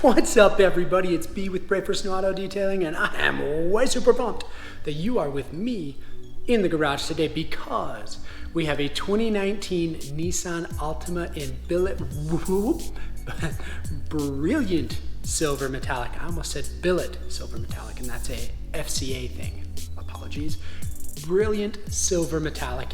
What's up, everybody? It's B with Brave for Snow Auto Detailing, and I am way super pumped that you are with me in the garage today because we have a 2019 Nissan Altima in brilliant silver metallic. I almost said billet silver metallic, and that's a FCA thing. Apologies. Brilliant silver metallic,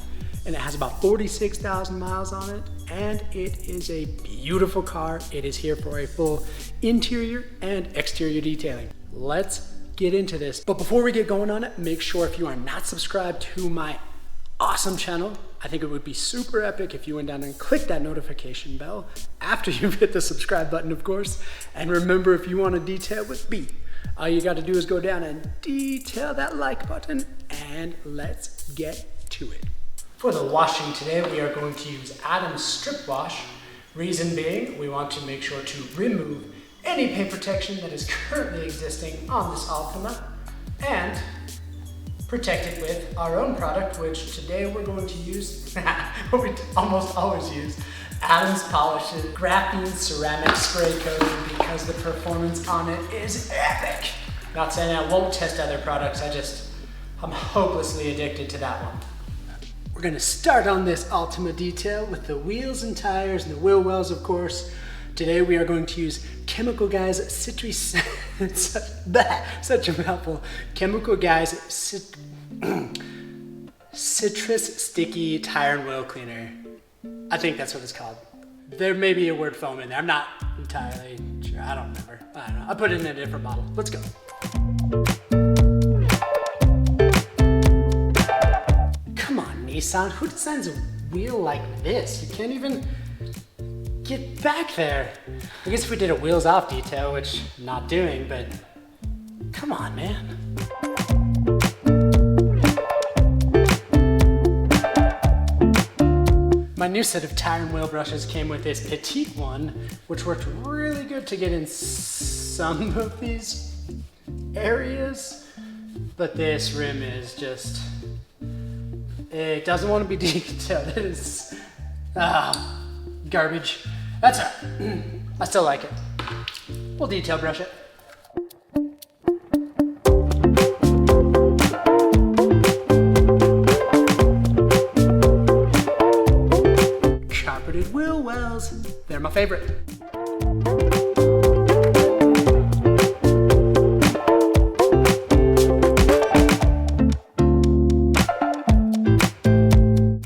and it has about 46,000 miles on it, and it is a beautiful car. It is here for a full interior and exterior detailing. Let's get into this. But before we get going on it, make sure if you are not subscribed to my awesome channel, I think it would be super epic if you went down and clicked that notification bell after you've hit the subscribe button, of course. And remember, if you want to detail with B, all you got to do is go down and detail that like button, and let's get to it. For the washing today, we are going to use Adam's Strip Wash. Reason being, we want to make sure to remove any paint protection that is currently existing on this Altima and protect it with our own product, which today we're going to use, what we almost always use, Adam's Polishes Graphene Ceramic Spray Coating, because the performance on it is epic. Not saying I won't test other products, I'm hopelessly addicted to that one. We're gonna start on this Altima detail with the wheels and tires and the wheel wells, of course. Today we are going to use Chemical Guys Citrus, such a mouthful. Chemical Guys Citrus Sticky Tire and Wheel Cleaner. I think that's what it's called. There may be a word foam in there. I'm not entirely sure. I don't remember. I don't know. I put it in a different bottle. Let's go. Come on, Nissan. Who designs a wheel like this? You can't even get back there. I guess if we did a wheels off detail, which I'm not doing, but come on, man. My new set of tire and wheel brushes came with this petite one, which worked really good to get in some of these areas, but this rim is just, it doesn't want to be detailed. It is garbage. That's alright. I still like it. We'll detail brush it. Carpeted wheel wells. They're my favorite.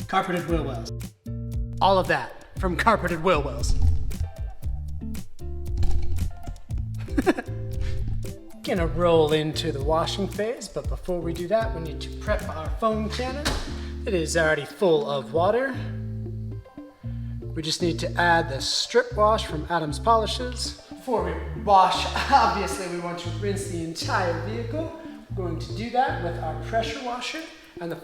Carpeted wheel wells. All of that from Carpeted Wheel Wells. Gonna roll into the washing phase, but before we do that, we need to prep our foam cannon. It is already full of water. We just need to add the strip wash from Adam's Polishes. Before we wash, obviously we want to rinse the entire vehicle. We're going to do that with our pressure washer and the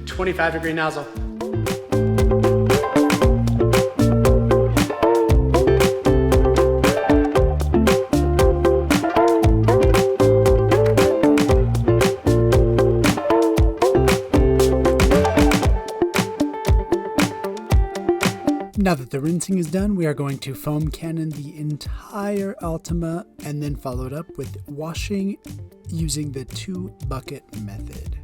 25 degree nozzle. Now that the rinsing is done, we are going to foam cannon the entire Altima and then follow it up with washing using the 2-bucket method.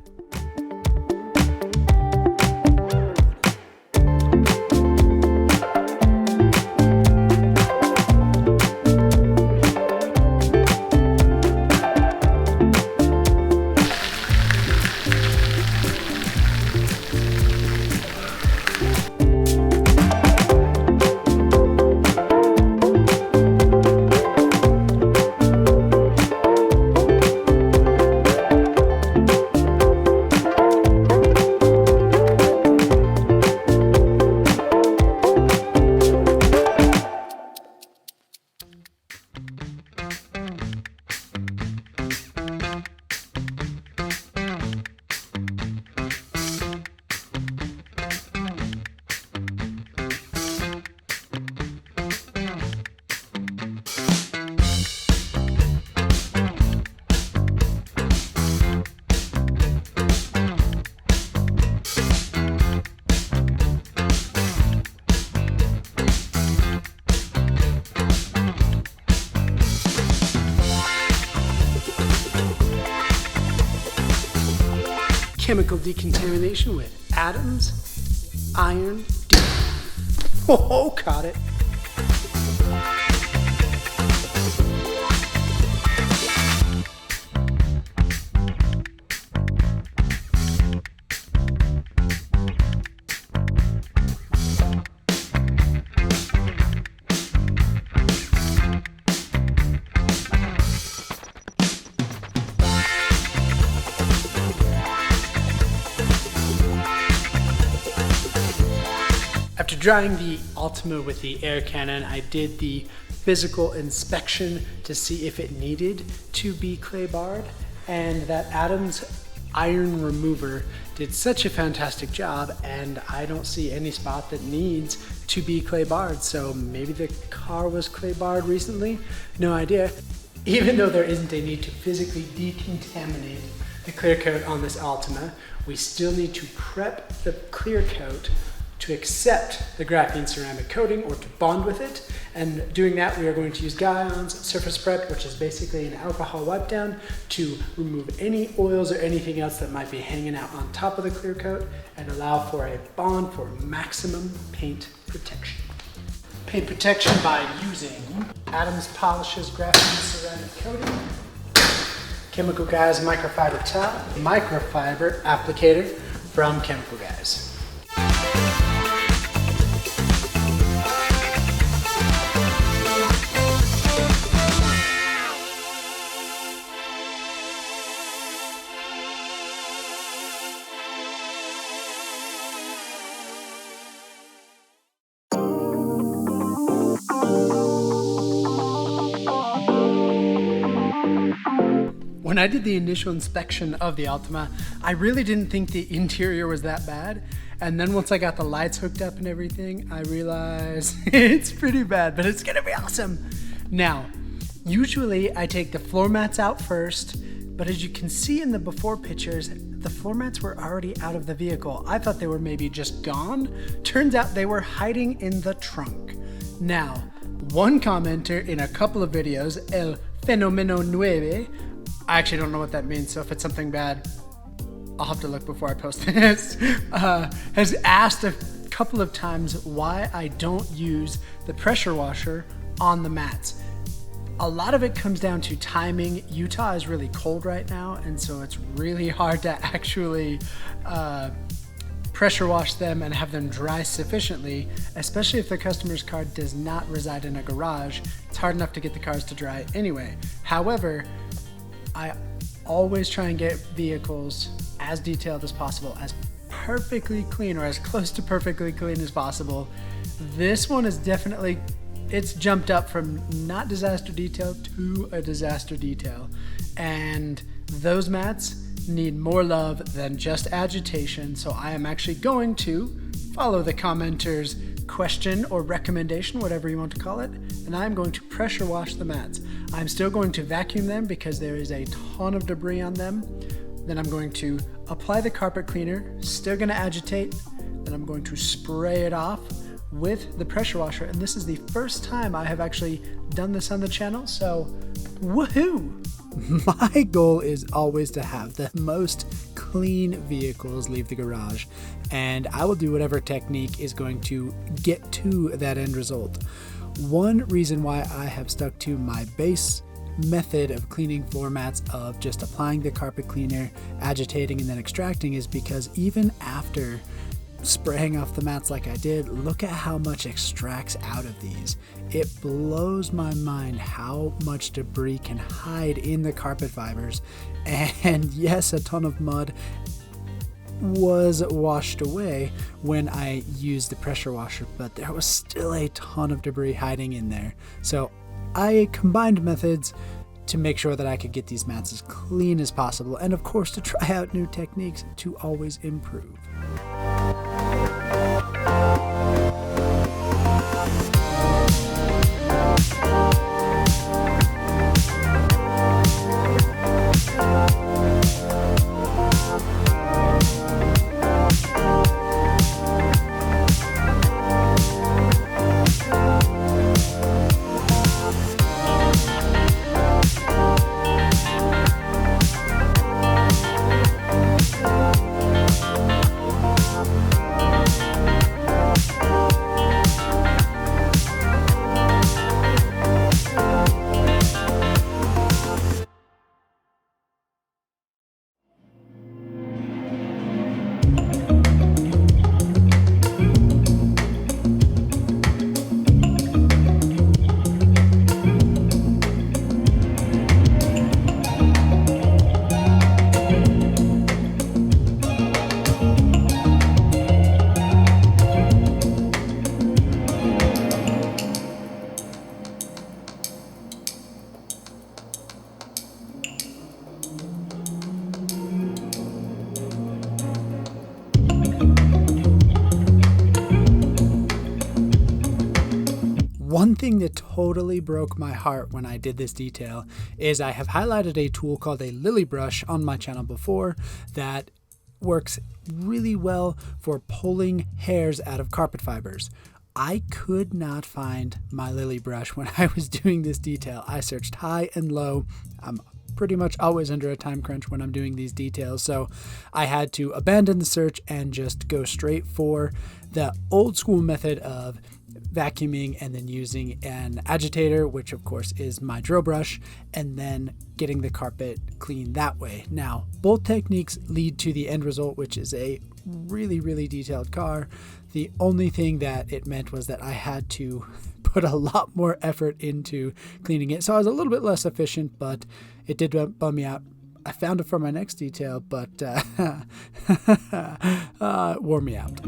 chemical decontamination with Adams Iron D. Oh, caught it. After drying the Altima with the air cannon, I did the physical inspection to see if it needed to be clay barred, and that Adams iron remover did such a fantastic job, and I don't see any spot that needs to be clay barred. So maybe the car was clay barred recently, no idea. Even though there isn't a need to physically decontaminate the clear coat on this Altima, we still need to prep the clear coat to accept the graphene ceramic coating or to bond with it. And doing that, we are going to use Guyon's Surface Prep, which is basically an alcohol wipe down to remove any oils or anything else that might be hanging out on top of the clear coat and allow for a bond for maximum paint protection. Paint protection by using Adams Polishes Graphene Ceramic Coating, Chemical Guys Microfiber Towel, Microfiber Applicator from Chemical Guys. When I did the initial inspection of the Altima, I really didn't think the interior was that bad. And then once I got the lights hooked up and everything, I realized it's pretty bad, but it's gonna be awesome. Now, usually I take the floor mats out first, but as you can see in the before pictures, the floor mats were already out of the vehicle. I thought they were maybe just gone. Turns out they were hiding in the trunk. Now, one commenter in a couple of videos, El Fenomeno Nueve, I actually don't know what that means, so if it's something bad, I'll have to look before I post this, has asked a couple of times why I don't use the pressure washer on the mats. A lot of it comes down to timing. Utah is really cold right now, and so it's really hard to actually pressure wash them and have them dry sufficiently, especially if the customer's car does not reside in a garage. It's hard enough to get the cars to dry anyway. However, I always try and get vehicles as detailed as possible, as perfectly clean or as close to perfectly clean as possible. This one is definitely, it's jumped up from not disaster detail to a disaster detail. And those mats need more love than just agitation. So I am actually going to follow the commenter's question or recommendation, whatever you want to call it, and I'm going to pressure wash the mats. I'm still going to vacuum them because there is a ton of debris on them. Then I'm going to apply the carpet cleaner, still going to agitate, then I'm going to spray it off with the pressure washer, and this is the first time I have actually done this on the channel, so woohoo! My goal is always to have the most clean vehicles leave the garage, and I will do whatever technique is going to get to that end result. One reason why I have stuck to my base method of cleaning floor mats of just applying the carpet cleaner, agitating, and then extracting is because even after spraying off the mats like I did, look at how much extracts out of these. It blows my mind how much debris can hide in the carpet fibers. And yes, a ton of mud was washed away when I used the pressure washer, but there was still a ton of debris hiding in there. So I combined methods to make sure that I could get these mats as clean as possible, and of course to try out new techniques to always improve. thing that totally broke my heart when I did this detail is I have highlighted a tool called a lily brush on my channel before that works really well for pulling hairs out of carpet fibers. I could not find my lily brush when I was doing this detail. I searched high and low. I'm pretty much always under a time crunch when I'm doing these details, so I had to abandon the search and just go straight for the old school method of vacuuming and then using an agitator, which of course is my drill brush, and then getting the carpet clean that way. Now, both techniques lead to the end result, which is a really, really detailed car. The only thing that it meant was that I had to put a lot more effort into cleaning it. So I was a little bit less efficient, but it did bum me out. I found it for my next detail, but it wore me out.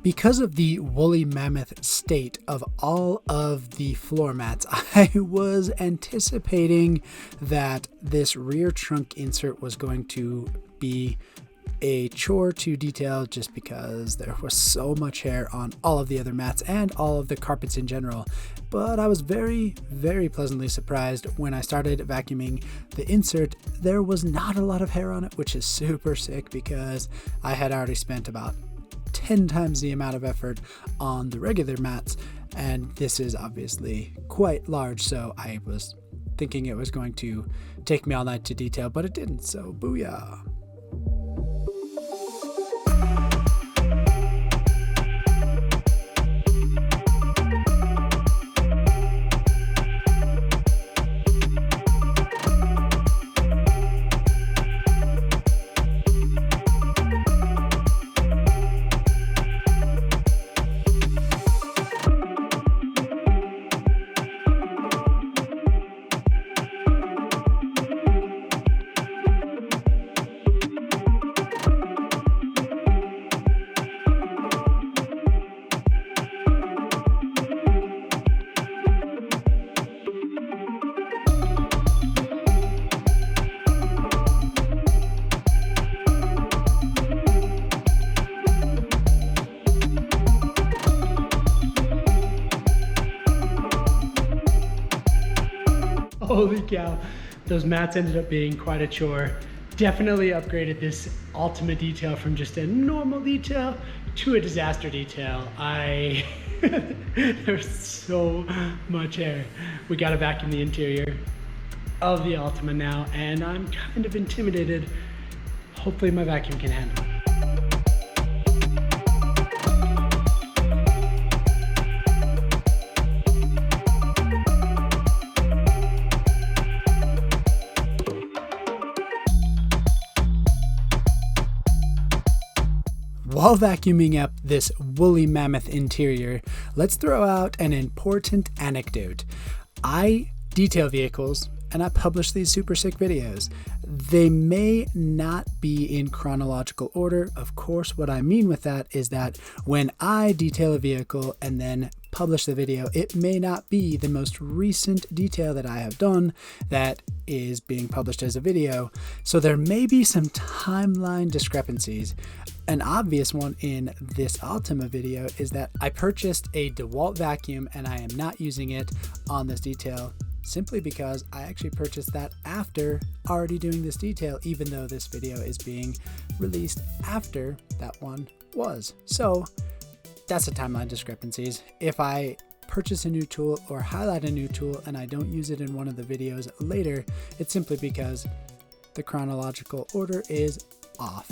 Because of the woolly mammoth state of all of the floor mats, I was anticipating that this rear trunk insert was going to be a chore to detail just because there was so much hair on all of the other mats and all of the carpets in general. But I was very, very pleasantly surprised when I started vacuuming the insert. There was not a lot of hair on it, which is super sick because I had already spent about 10 times the amount of effort on the regular mats, and this is obviously quite large, so I was thinking it was going to take me all night to detail, but it didn't, so booyah. Holy cow, those mats ended up being quite a chore. Definitely upgraded this Altima detail from just a normal detail to a disaster detail. There's so much hair. We gotta vacuum the interior of the Altima now, and I'm kind of intimidated. Hopefully my vacuum can handle it. while vacuuming up this woolly mammoth interior, let's throw out an important anecdote. I detail vehicles and I publish these super sick videos. They may not be in chronological order. Of course, what I mean with that is that when I detail a vehicle and then publish the video, it may not be the most recent detail that I have done that is being published as a video. So there may be some timeline discrepancies. An obvious one in this Altima video is that I purchased a DeWalt vacuum and I am not using it on this detail, simply because I actually purchased that after already doing this detail, even though this video is being released after that one was. So that's the timeline discrepancies. If I purchase a new tool or highlight a new tool and I don't use it in one of the videos later, it's simply because the chronological order is off.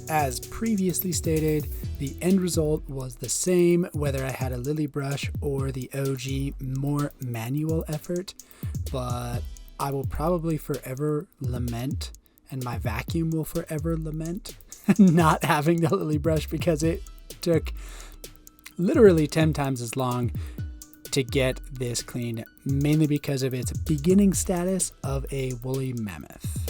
As previously stated, the end result was the same whether I had a lily brush or the OG more manual effort, but I will probably forever lament, and my vacuum will forever lament, not having the lily brush, because it took literally 10 times as long to get this clean, mainly because of its beginning status of a woolly mammoth.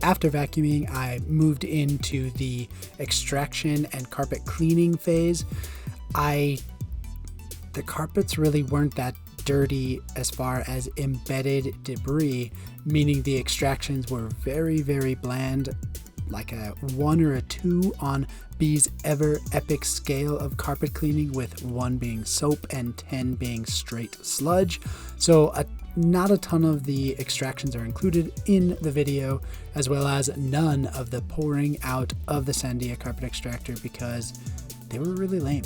After vacuuming, I moved into the extraction and carpet cleaning phase. The carpets really weren't that dirty as far as embedded debris, meaning the extractions were very, very bland, like a 1 or a 2 on B's ever epic scale of carpet cleaning, with 1 being soap and 10 being straight sludge. So not a ton of the extractions are included in the video, as well as none of the pouring out of the Sandia carpet extractor because they were really lame.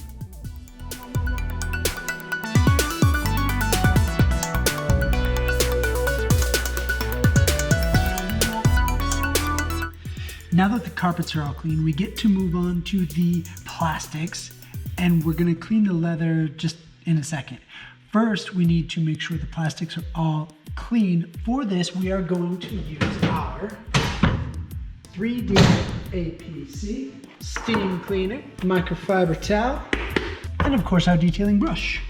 Now that the carpets are all clean, we get to move on to the plastics, and we're going to clean the leather just in a second. First, we need to make sure the plastics are all clean. For this, we are going to use our 3D APC steam cleaner, microfiber towel, and of course our detailing brush.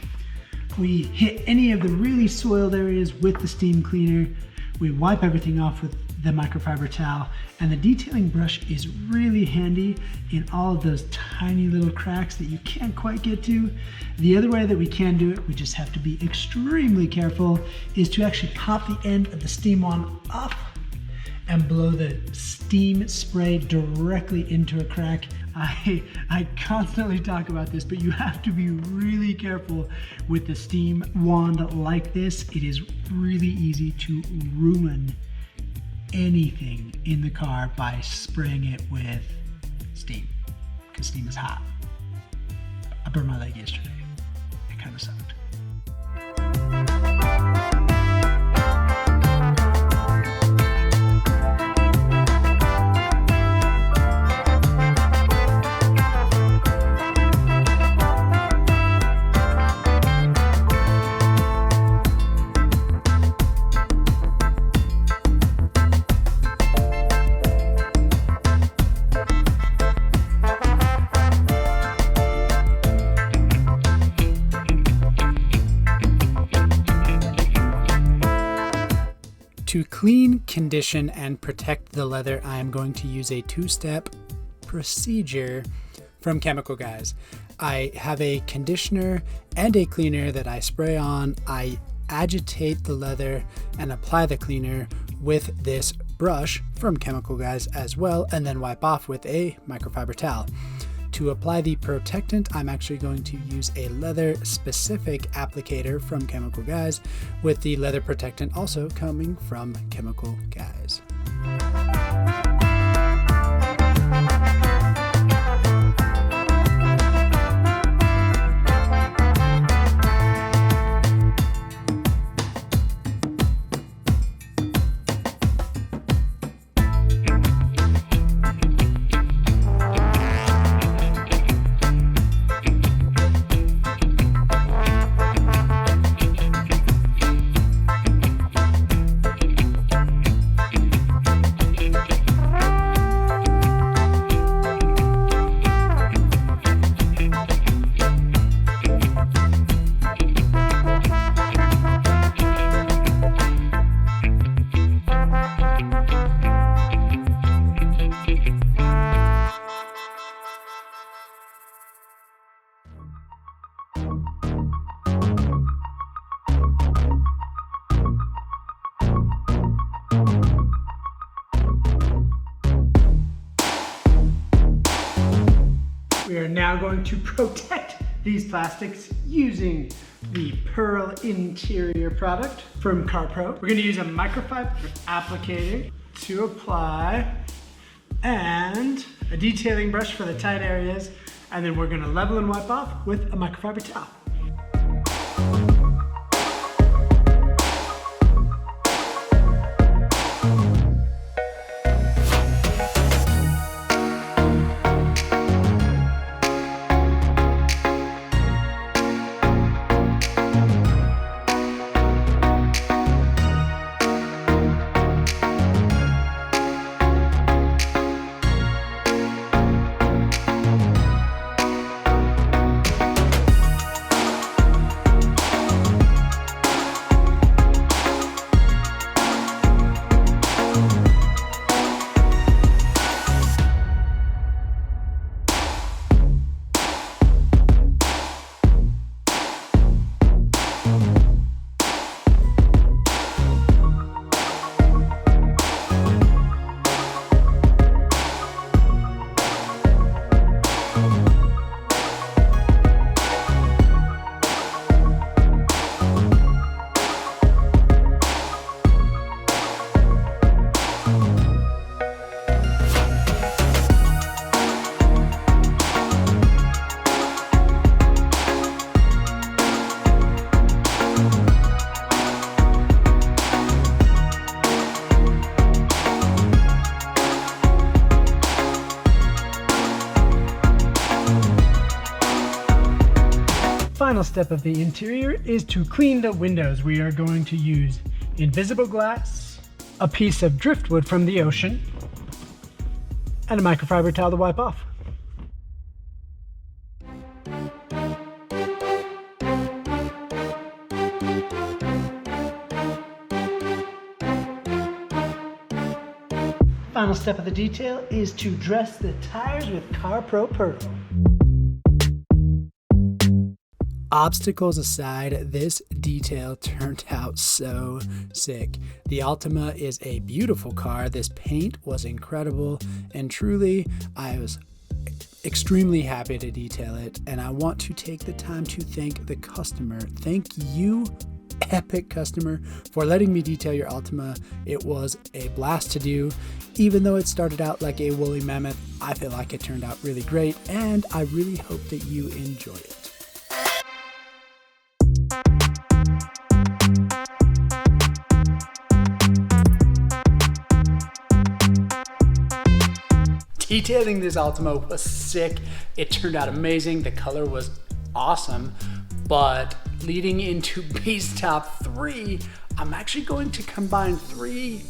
We hit any of the really soiled areas with the steam cleaner. We wipe everything off with the microfiber towel, and the detailing brush is really handy in all of those tiny little cracks that you can't quite get to. The other way that we can do it, we just have to be extremely careful, is to actually pop the end of the steam wand up and blow the steam spray directly into a crack. I constantly talk about this, but you have to be really careful with the steam wand like this. It is really easy to ruin anything in the car by spraying it with steam, because steam is hot. I burned my leg yesterday. It kind of sucked. To clean, condition, and protect the leather, I am going to use a two-step procedure from Chemical Guys. I have a conditioner and a cleaner that I spray on. I agitate the leather and apply the cleaner with this brush from Chemical Guys as well, and then wipe off with a microfiber towel. To apply the protectant, I'm actually going to use a leather-specific applicator from Chemical Guys, with the leather protectant also coming from Chemical Guys. We are now going to protect these plastics using the Pearl Interior product from CarPro. We're going to use a microfiber applicator to apply and a detailing brush for the tight areas, and then we're going to level and wipe off with a microfiber towel. Final step of the interior is to clean the windows. We are going to use invisible glass, a piece of driftwood from the ocean, and a microfiber towel to wipe off. Final step of the detail is to dress the tires with CarPro Pearl. Obstacles aside, this detail turned out so sick. The Altima is a beautiful car. This paint was incredible, and truly, I was extremely happy to detail it, and I want to take the time to thank the customer. Thank you, epic customer, for letting me detail your Altima. It was a blast to do. Even though it started out like a woolly mammoth, I feel like it turned out really great, and I really hope that you enjoy it. Detailing this Altima was sick. It turned out amazing. The color was awesome. But leading into B's top 3, I'm actually going to combine 3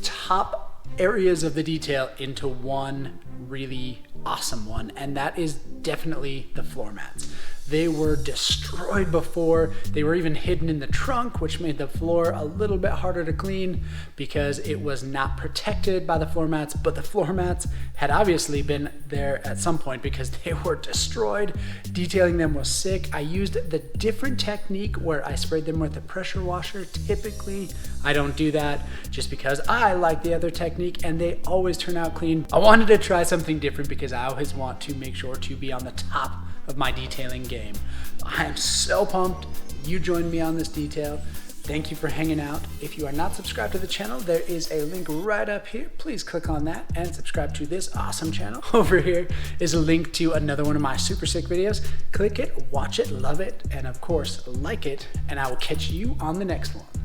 top areas of the detail into one really awesome one, and that is definitely the floor mats. They were destroyed before. They were even hidden in the trunk, which made the floor a little bit harder to clean because it was not protected by the floor mats, but the floor mats had obviously been there at some point because they were destroyed. Detailing them was sick. I used the different technique where I sprayed them with a pressure washer. Typically, I don't do that just because I like the other technique and they always turn out clean. I wanted to try something different because I always want to make sure to be on the top of my detailing game. I am so pumped you joined me on this detail. Thank you for hanging out. If you are not subscribed to the channel, there is a link right up here. Please click on that and subscribe to this awesome channel. Over here is a link to another one of my super sick videos. Click it, watch it, love it, and of course, like it, and I will catch you on the next one.